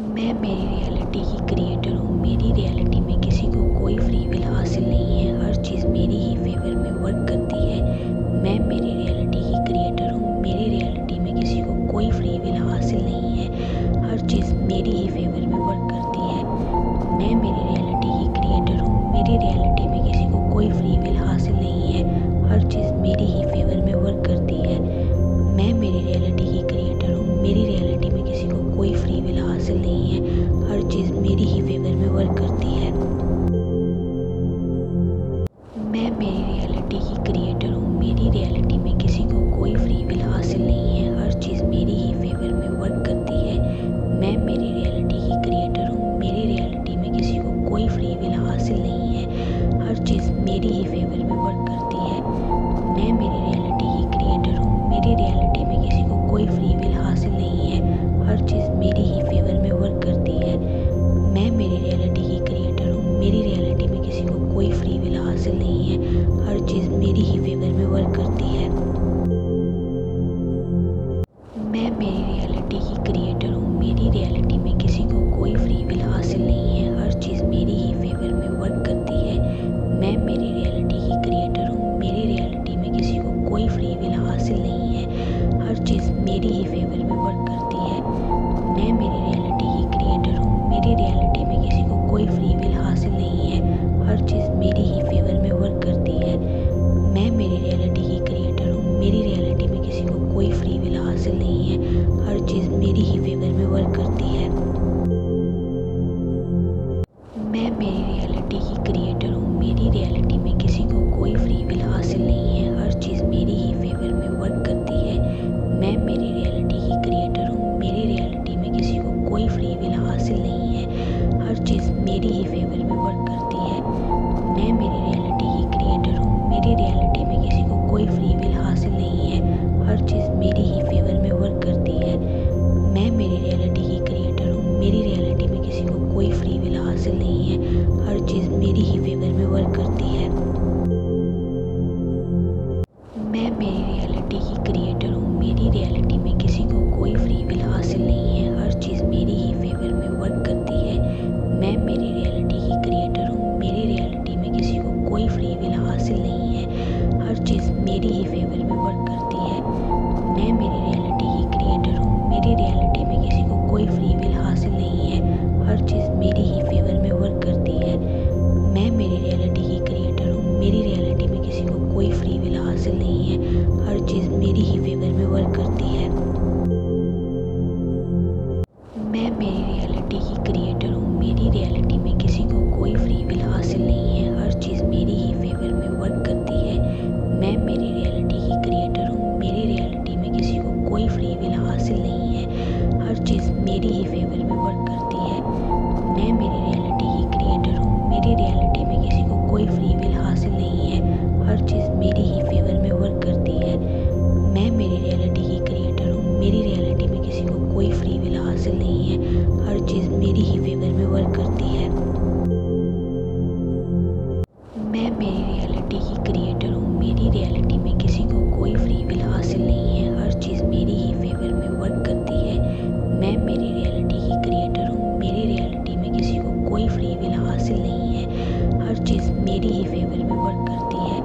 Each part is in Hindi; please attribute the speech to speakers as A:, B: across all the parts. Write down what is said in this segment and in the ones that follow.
A: मैं मेरी रियलिटी की क्रिएटर हूँ। मेरी रियलिटी में किसी को कोई फ्री विल हासिल नहीं है। हर चीज़ मेरी ही फेवर में वर्क करती है। मैं मेरी रियलिटी की क्रिएटर हूँ। मेरी रियलिटी में किसी को कोई फ्री विल हासिल नहीं है। हर चीज़ मेरी ही फेवर में वर्क करती है। मैं मेरी रियलिटी की क्रिएटर हूँ। मेरी रियलिटी में किसी को कोई फ्री विल हासिल नहीं है। हर चीज़ मेरी ही फेवर में वर्क करती है। मैं मेरी रियलिटी की क्रिएटर हूँ। मेरी रियलिटी में किसी को कोई फ्री विल हासिल नहीं है। हर चीज़ मेरी ही फेवर में वर्क करती है। मैं मेरी रियलिटी की क्रिएटर हूँ। मेरी रियलिटी में किसी को कोई फ्री विल हासिल नहीं है। हर चीज़ मेरी ही फेवर में वर्क करती है। मैं मेरी रियलिटी की क्रिएटर हूँ। मेरी रियलिटी में किसी को कोई फ्री विल हासिल नहीं है। हर चीज़ मेरी ही फेवर में वर्क करती है। मैं मेरी रियलिटी की क्रिएटर हूँ। मेरी रियलिटी में किसी को कोई फ्री विल हासिल नहीं है। हर चीज़ मेरी ही फेवर में वर्क करती है। मैं मेरी रियलिटी की क्रिएटर हूँ। मेरी रियलिटी में किसी को कोई फ्री विल हासिल नहीं है। हर चीज़ मेरी ही फेवर में वर्क करती है। मैं मेरी रियलिटी की क्रिएटर हूँ। मेरी रियलिटी में किसी को कोई फ्री विल हासिल नहीं है। हर चीज़ मेरी ही फेवर में वर्क करती है। मैं मेरी रियलिटी की क्रिएटर हूँ। मेरी रियलिटी में किसी को कोई फ्री विल हासिल नहीं है। हर चीज़ मेरी ही फेवर में वर्क करती है। मैं मेरी रियलिटी की क्रिएटर हूँ। मेरी रियलिटी में किसी को कोई फ्री विल हासिल नहीं है। हर चीज़ मेरी ही फेवर में वर्क करती है। मैं मेरी रियलिटी की क्रिएटर हूँ। मेरी रियलिटी में किसी को कोई फ्री विल हासिल नहीं है। हर चीज़ मेरी ही फेवर में वर्क करती है। मैं मेरी रियलिटी की क्रिएटर हूँ। मेरी रियलिटी में किसी को कोई फ्री विल हासिल नहीं है। हर चीज़ मेरी ही फेवर में वर्क करती है। मैं मेरी रियलिटी की क्रिएटर हूँ। मेरी रियलिटी में किसी को कोई फ्री विल हासिल नहीं है। हर चीज़ मेरी ही फेवर में वर्क करती है। मैं मेरी रियलिटी की क्रिएटर हूँ। मेरी रियलिटी में किसी को कोई फ्री विल हासिल नहीं है। हर चीज़ मेरी ही फेवर में वर्क करती है। मैं मेरी रियलिटी की क्रिएटर हूँ। मेरी रियलिटी में किसी को कोई फ्री विल हासिल नहीं है। हर चीज़ मेरी ही फेवर में वर्क करती है। मैं मेरी रियलिटी की क्रिएटर हूँ। मेरी रियलिटी में किसी को कोई फ्री विल हासिल नहीं है। हर चीज़ मेरी ही फेवर में वर्क करती है। मैं मेरी रियलिटी की क्रिएटर हूँ। मेरी रियलिटी में किसी को कोई फ्री विल हासिल नहीं है। हर चीज़ मेरी ही फेवर में वर्क करती है। मैं मेरी रियलिटी की क्रिएटर हूँ। मेरी रियलिटी में किसी को कोई फ्री विल हासिल नहीं है। हर चीज़ मेरी ही फेवर में वर्क करती है। मैं मेरी रियलिटी की क्रिएटर हूँ। मेरी रियलिटी में किसी को कोई फ्री विल हासिल नहीं है। हर चीज़ मेरी ही फेवर में वर्क करती है। मैं मेरी रियलिटी की क्रिएटर हूँ। मेरी रियलिटी में किसी को कोई फ्री विल हासिल नहीं है। हर चीज़ मेरी ही फेवर में वर्क करती है। मैं मेरी रियलिटी की क्रिएटर हूँ। मेरी रियलिटी में किसी को कोई फ्री विल हासिल नहीं है। हर चीज़ मेरी ही फेवर में वर्क करती है। मैं मेरी रियलिटी की क्रिएटर हूँ। मेरी रियलिटी में किसी को कोई फ्री विल हासिल नहीं है। हर चीज़ मेरी ही फेवर में वर्क करती है। मैं मेरी रियलिटी की क्रिएटर हूँ। मेरी रियलिटी में किसी को कोई फ्री विल हासिल नहीं है। हर चीज़ मेरी ही फेवर में वर्क करती है। मैं मेरी रियलिटी की क्रिएटर हूँ। मेरी रियलिटी में किसी को कोई फ्री विल हासिल नहीं है। हर चीज़ मेरी ही फेवर में वर्क करती है। मैं मेरी रियलिटी की क्रिएटर हूँ। मेरी रियलिटी में किसी को कोई फ्री विल हासिल नहीं है। हर चीज़ मेरी ही फेवर में वर्क करती है।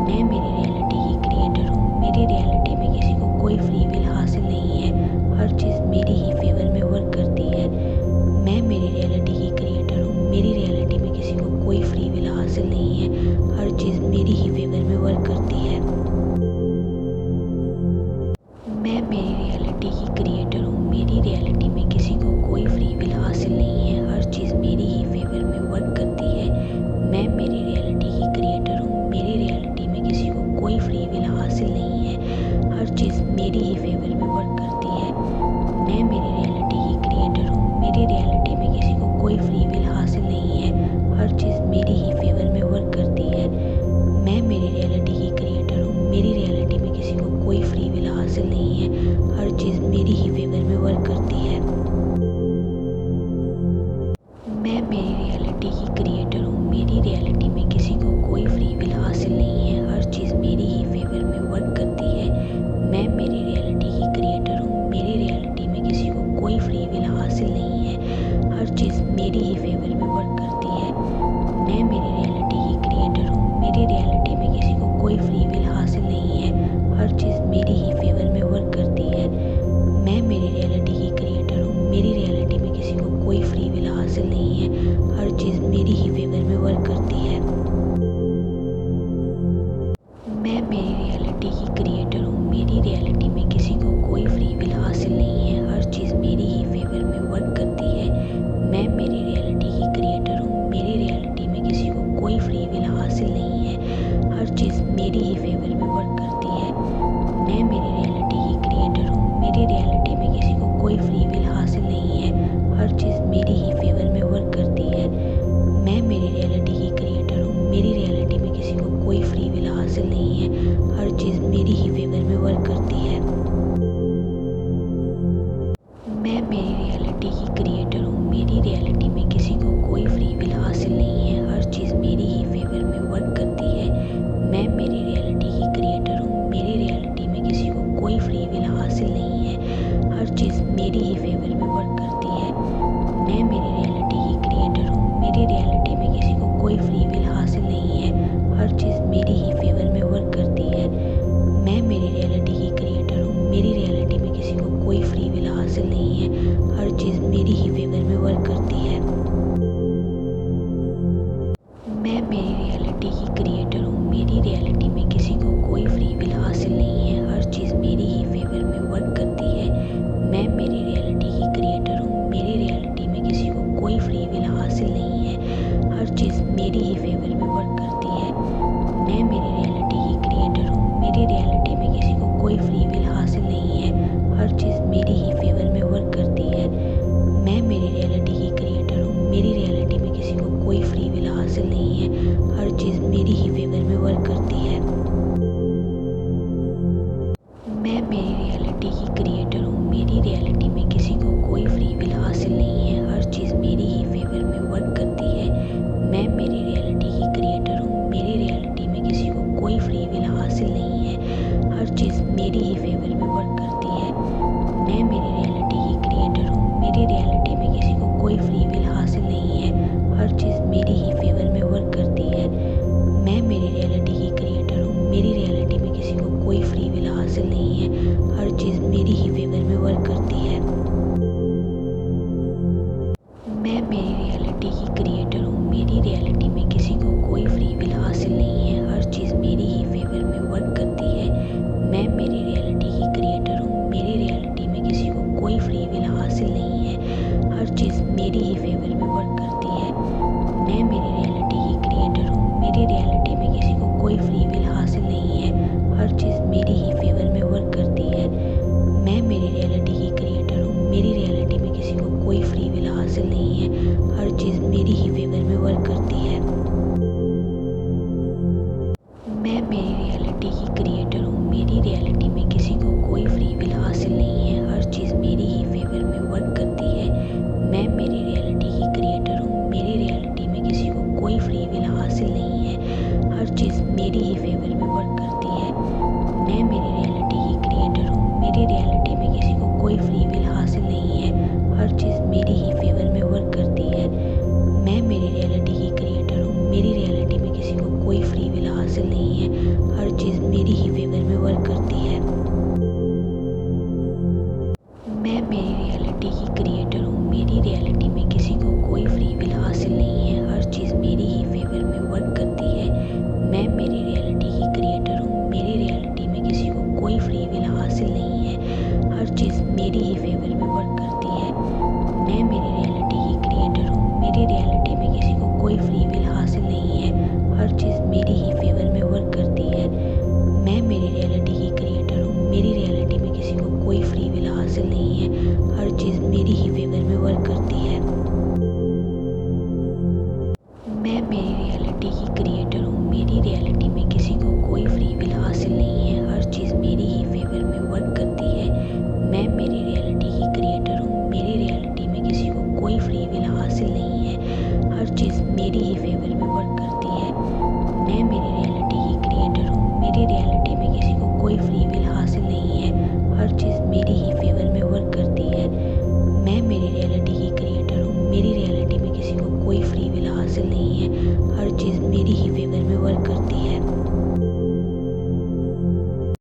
A: मैं मेरी रियलिटी की क्रिएटर हूँ। मेरी रियलिटी में किसी को कोई फ्री विल हासिल नहीं है। हर चीज़ मेरी ही फेवर में वर्क करती है। मैं मेरी रियलिटी की क्रिएटर हूँ। मेरी रियलिटी में किसी को कोई फ्री विल हासिल नहीं है। हर चीज़ मेरी ही फेवर में वर्क करती है। मैं मेरी रियलिटी की क्रिएटर हूँ। मेरी रियलिटी में किसी को कोई फ्री विल हासिल नहीं है। हर चीज़ मेरी ही फेवर में वर्क करती है। मैं मेरी रियलिटी की क्रिएटर हूँ। मेरी रियलिटी में किसी को कोई फ्री विल हासिल नहीं है। हर चीज़ मेरी ही फेवर में वर्क करती है। मैं मेरी रियलिटी की क्रिएटर हूँ। मेरी रियलिटी में किसी को कोई फ्री विल हासिल नहीं है। हर चीज़ मेरी ही फेवर में वर्क करती है। मैं मेरी रियलिटी की क्रिएटर हूँ। मेरी रियलिटी में किसी को कोई फ्री विल हासिल नहीं है। हर चीज़ मेरी ही फेवर में वर्क करती है। मैं मेरी रियलिटी की क्रिएटर हूँ। मेरी रियलिटी में किसी को कोई फ्री विल हासिल नहीं है। हर चीज़ मेरी ही फेवर में वर्क करती है। मैं मेरी रियलिटी की क्रिएटर हूँ। मेरी रियलिटी में किसी को कोई फ्री विल हासिल नहीं है। मेरी ही फेवर में वर्क करती है। मैं मेरी रियलिटी की क्रिएटर हूँ। मेरी रियलिटी में किसी को कोई फ्री विल हासिल नहीं है। हर चीज़ मेरी ही फेवर में वर्क करती है। मैं मेरी रियलिटी की क्रिएटर हूँ। मेरी रियलिटी में किसी को कोई फ्री विल हासिल नहीं है। हर चीज़ मेरी ही फेवर में वर्क करती है। मैं मेरी रियलिटी की क्रिएटर हूँ। मेरी रियलिटी में किसी को कोई फ्री विल हासिल नहीं है। हर चीज़ मेरी ही फेवर में वर्क करती है। मैं मेरी रियलिटी की क्रिएटर हूँ। मेरी रियलिटी में किसी को कोई फ्री विल हासिल नहीं है। हर चीज़ मेरी ही फेवर में वर्क करती है। मैं मेरी रियलिटी की क्रिएटर हूँ। मेरी रियलिटी में किसी को कोई फ्री विल हासिल नहीं है। हर चीज़ मेरी ही फेवर में वर्क करती है। मैं मेरी रियलिटी की क्रिएटर हूँ। मेरी रियलिटी में किसी को कोई फ्री विल हासिल नहीं है। हर चीज़ मेरी ही फेवर में वर्क करती है। मैं मेरी रियलिटी की क्रिएटर हूँ। मेरी रियलिटी में किसी को कोई फ्री विल हासिल नहीं है। हर चीज़ मेरी ही फेवर में वर्क करती है। मैं मेरी रियलिटी की क्रिएटर हूँ। मेरी रियलिटी में किसी को कोई फ्री विल हासिल नहीं है। हर चीज़ मेरी ही फेवर में वर्क करती है। मैं मेरी रियलिटी की क्रिएटर हूँ। मेरी रियलिटी में किसी को कोई फ्री विल हासिल नहीं है। हर चीज़ मेरी ही फेवर में वर्क करती है। मैं मेरी रियलिटी की क्रिएटर हूँ। मेरी रियलिटी में किसी को कोई फ्री विल हासिल नहीं है। हर चीज़ मेरी ही फेवर में वर्क करती है। मैं मेरी रियलिटी की क्रिएटर हूँ। मेरी रियलिटी में किसी को कोई फ्री विल हासिल नहीं है। हर चीज़ मेरी ही फेवर में वर्क करती है। मैं मेरी रियलिटी की क्रिएटर हूँ। मेरी रियलिटी में किसी को कोई फ्री विल हासिल नहीं है। हर चीज़ मेरी ही फेवर में वर्क करती है। मैं मेरी रियलिटी की क्रिएटर हूँ। मेरी रियलिटी में किसी को कोई फ्री विल हासिल नहीं है। हर चीज़ मेरी ही फेवर में वर्क करती है। मैं मेरी रियलिटी की क्रिएटर हूँ। मेरी रियलिटी में किसी को कोई फ्री विल हासिल नहीं है। हर चीज़ मेरी ही फेवर में वर्क करती है। मैं मेरी रियलिटी की क्रिएटर हूँ। मेरी रियलिटी में किसी को कोई फ्री विल हासिल नहीं है। हर चीज़ मेरी ही फेवर में वर्क करती है। मैं मेरी रियलिटी की क्रिएटर हूँ। मेरी रियलिटी में किसी को कोई फ्री विल हासिल नहीं है। हर चीज़ मेरी ही फेवर में वर्क करती है। मैं मेरी रियलिटी की क्रिएटर हूँ। मेरी रियलिटी में किसी को कोई फ्री विल हासिल नहीं है। हर चीज़ मेरी ही फेवर में वर्क करती है। मैं मेरी रियलिटी की क्रिएटर हूँ। मेरी रियलिटी में किसी को कोई फ्री विल हासिल नहीं है। हर चीज़ मेरी ही फेवर में वर्क करती है। मैं मेरी रियलिटी की क्रिएटर हूँ। मेरी रियलिटी में किसी को कोई फ्री विल हासिल नहीं है। हर चीज़ मेरी ही फेवर में वर्क करती है। मैं मेरी रियलिटी की क्रिएटर हूँ। मेरी रियलिटी में किसी को कोई फ्री विल हासिल नहीं है। हर चीज़ मेरी ही फेवर में वर्क करती है। मैं मेरी रियलिटी की क्रिएटर हूँ। मेरी रियलिटी में किसी को कोई फ्री विल हासिल नहीं है। हर चीज़ मेरी ही फेवर में वर्क करती है। मैं मेरी रियलिटी की क्रिएटर हूँ। मेरी रियलिटी में किसी को कोई फ्री विल हासिल नहीं है। हर चीज़ मेरी ही फेवर में वर्क करती है। मैं मेरी रियलिटी की क्रिएटर हूँ। मेरी रियलिटी में किसी को कोई फ्री विल हासिल नहीं है। हर चीज़ मेरी ही फेवर में वर्क करती है। मैं मेरी रियलिटी की क्रिएटर हूँ। मेरी रियलिटी में किसी को कोई फ्री विल हासिल नहीं है। हर चीज़ मेरी ही फेवर में वर्क करती है। मैं मेरी रियलिटी की क्रिएटर हूँ। मेरी रियलिटी में किसी को कोई फ्री विल हासिल नहीं है। हर चीज़ मेरी ही फेवर में वर्क करती है। मैं मेरी रियलिटी की क्रिएटर हूँ। मेरी रियलिटी में किसी को कोई फ्री विल हासिल नहीं है। हर चीज़ मेरी ही फेवर में वर्क करती है। मैं मेरी रियलिटी की क्रिएटर हूँ। मेरी रियलिटी में किसी को कोई फ्री विल हासिल नहीं है। हर चीज़ मेरी ही फेवर में वर्क करती है। मैं मेरी रियलिटी की क्रिएटर हूँ। मेरी रियलिटी में किसी को कोई फ्री विल हासिल नहीं है। हर चीज़ मेरी ही फेवर में वर्क करती है। मैं मेरी रियलिटी की क्रिएटर हूँ। मेरी रियलिटी में किसी को कोई फ्री विल हासिल नहीं है। हर चीज़ मेरी ही फेवर में वर्क करती है। मैं मेरी रियलिटी की क्रिएटर हूँ। मेरी रियलिटी में किसी को कोई फ्री विल हासिल नहीं है। हर चीज़ मेरी ही फेवर में वर्क करती है। मैं मेरी रियलिटी की क्रिएटर हूँ। मेरी रियलिटी में किसी को कोई फ्री विल हासिल नहीं है। हर चीज़ मेरी ही फेवर में वर्क करती है। मैं मेरी रियलिटी की क्रिएटर हूँ। मेरी रियलिटी में किसी को कोई फ्री विल हासिल नहीं है। हर चीज़ मेरी ही फेवर में वर्क करती है। मैं मेरी रियलिटी की क्रिएटर हूँ। मेरी रियलिटी में किसी को कोई फ्री विल हासिल नहीं है। हर चीज़ मेरी ही फेवर